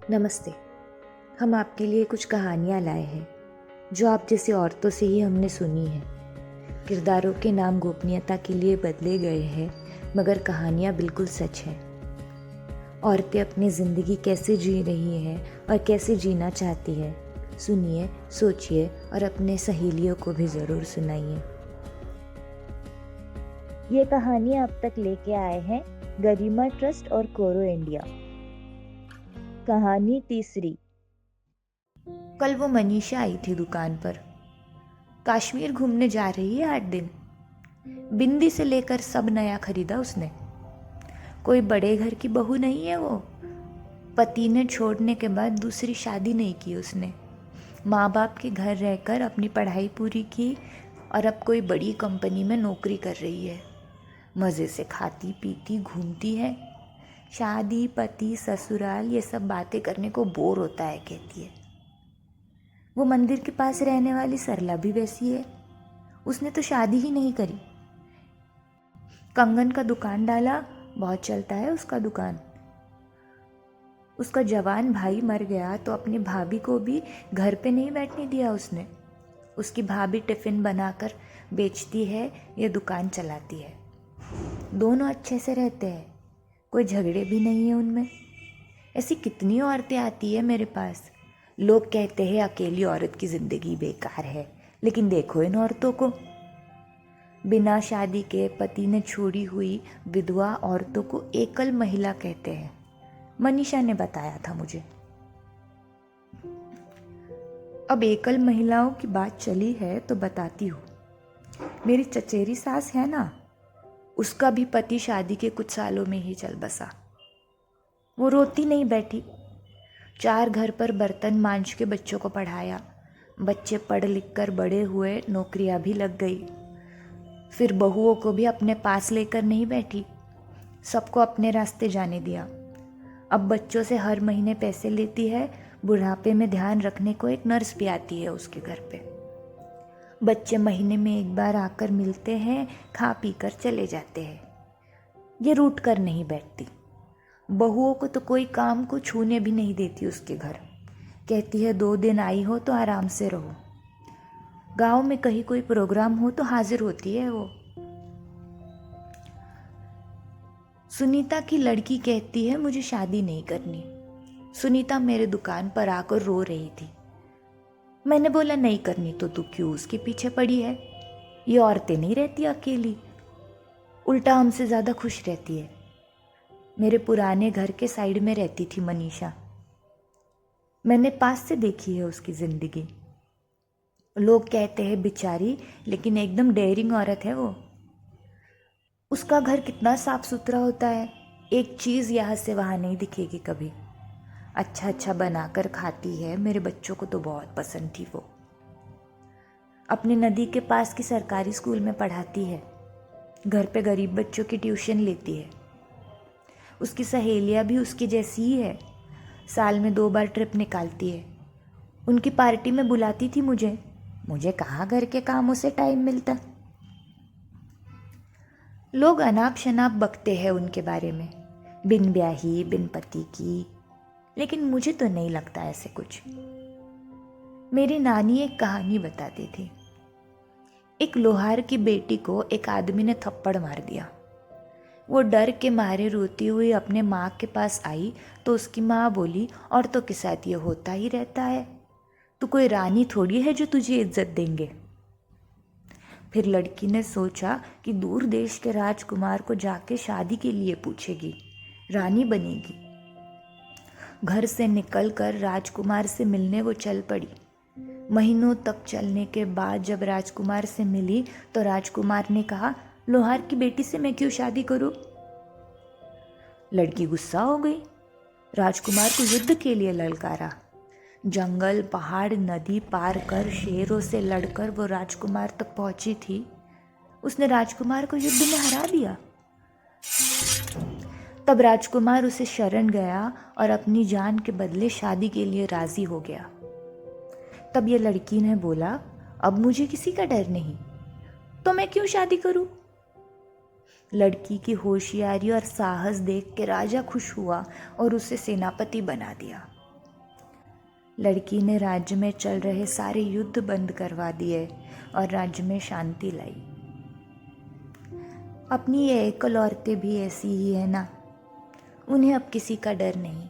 नमस्ते। हम आपके लिए कुछ कहानियाँ लाए हैं जो आप जैसी औरतों से ही हमने सुनी है। किरदारों के नाम गोपनीयता के लिए बदले गए हैं, मगर कहानियाँ बिल्कुल सच है। औरतें अपनी ज़िंदगी कैसे जी रही हैं और कैसे जीना चाहती है, सुनिए, सोचिए और अपने सहेलियों को भी ज़रूर सुनाइए। ये कहानी आप तक लेके आए हैं गरिमा ट्रस्ट और कोरो इंडिया। कहानी तीसरी। कल वो मनीषा आई थी दुकान पर। कश्मीर घूमने जा रही है 8 दिन। बिंदी से लेकर सब नया खरीदा उसने। कोई बड़े घर की बहू नहीं है वो। पति ने छोड़ने के बाद दूसरी शादी नहीं की उसने। माँ बाप के घर रहकर अपनी पढ़ाई पूरी की और अब कोई बड़ी कंपनी में नौकरी कर रही है। मज़े से खाती पीती घूमती है। शादी, पति, ससुराल ये सब बातें करने को बोर होता है कहती है। वो मंदिर के पास रहने वाली सरला भी वैसी है। उसने तो शादी ही नहीं करी। कंगन का दुकान डाला, बहुत चलता है उसका दुकान। उसका जवान भाई मर गया तो अपनी भाभी को भी घर पे नहीं बैठने दिया उसने। उसकी भाभी टिफ़िन बनाकर बेचती है, ये दुकान चलाती है। दोनों अच्छे से रहते हैं, कोई झगड़े भी नहीं है उनमें। ऐसी कितनी औरतें आती है मेरे पास। लोग कहते हैं अकेली औरत की ज़िंदगी बेकार है, लेकिन देखो इन औरतों को। बिना शादी के पति ने छोड़ी हुई विधवा औरतों को एकल महिला कहते हैं। मनीषा ने बताया था मुझे। अब एकल महिलाओं की बात चली है तो बताती हूँ। मेरी चचेरी सास है ना, उसका भी पति शादी के कुछ सालों में ही चल बसा। वो रोती नहीं बैठी। 4 घर पर बर्तन मांज के बच्चों को पढ़ाया। बच्चे पढ़ लिख कर बड़े हुए, नौकरियां भी लग गई। फिर बहुओं को भी अपने पास लेकर नहीं बैठी, सबको अपने रास्ते जाने दिया। अब बच्चों से हर महीने पैसे लेती है। बुढ़ापे में ध्यान रखने को एक नर्स भी आती है उसके घर पे। बच्चे महीने में एक बार आकर मिलते हैं, खा पी कर चले जाते हैं। ये रूठ कर नहीं बैठती। बहुओं को तो कोई काम को छूने भी नहीं देती उसके घर। कहती है 2 दिन आई हो तो आराम से रहो। गांव में कहीं कोई प्रोग्राम हो तो हाजिर होती है वो। सुनीता की लड़की कहती है मुझे शादी नहीं करनी। सुनीता मेरे दुकान पर आकर रो रही थी। मैंने बोला नहीं करनी तो तू क्यों उसके पीछे पड़ी है। ये औरतें नहीं रहती अकेली, उल्टा हमसे ज़्यादा खुश रहती है। मेरे पुराने घर के साइड में रहती थी मनीषा। मैंने पास से देखी है उसकी ज़िंदगी। लोग कहते हैं बेचारी, लेकिन एकदम डेयरिंग औरत है वो। उसका घर कितना साफ सुथरा होता है, एक चीज़ यहाँ से वहाँ नहीं दिखेगी कभी। अच्छा अच्छा बनाकर खाती है। मेरे बच्चों को तो बहुत पसंद थी वो। अपने नदी के पास की सरकारी स्कूल में पढ़ाती है। घर पे गरीब बच्चों की ट्यूशन लेती है। उसकी सहेलियाँ भी उसकी जैसी ही है। साल में 2 बार ट्रिप निकालती है। उनकी पार्टी में बुलाती थी मुझे कहाँ घर के कामों से टाइम मिलता। लोग अनाप शनाप बकते हैं उनके बारे में, बिन ब्याही बिन पति की, लेकिन मुझे तो नहीं लगता ऐसे कुछ। मेरी नानी एक कहानी बताती थी। एक लोहार की बेटी को एक आदमी ने थप्पड़ मार दिया। वो डर के मारे रोती हुई अपने माँ के पास आई तो उसकी माँ बोली औरतों के साथ ये होता ही रहता है, तू कोई रानी थोड़ी है जो तुझे इज्जत देंगे। फिर लड़की ने सोचा कि दूर देश के राजकुमार को जाके शादी के लिए पूछेगी, रानी बनेगी। घर से निकलकर राजकुमार से मिलने वो चल पड़ी। महीनों तक चलने के बाद जब राजकुमार से मिली तो राजकुमार ने कहा लोहार की बेटी से मैं क्यों शादी करूं। लड़की गुस्सा हो गई। राजकुमार को युद्ध के लिए ललकारा। जंगल पहाड़ नदी पार कर शेरों से लड़कर वो राजकुमार तक पहुंची थी। उसने राजकुमार को युद्ध में हरा दिया। तब राजकुमार उसे शरण गया और अपनी जान के बदले शादी के लिए राजी हो गया। तब ये लड़की ने बोला अब मुझे किसी का डर नहीं, तो मैं क्यों शादी करूं। लड़की की होशियारी और साहस देख के राजा खुश हुआ और उसे सेनापति बना दिया। लड़की ने राज्य में चल रहे सारे युद्ध बंद करवा दिए और राज्य में शांति लाई। अपनी ये एकल औरतें भी ऐसी ही है ना, उन्हें अब किसी का डर नहीं।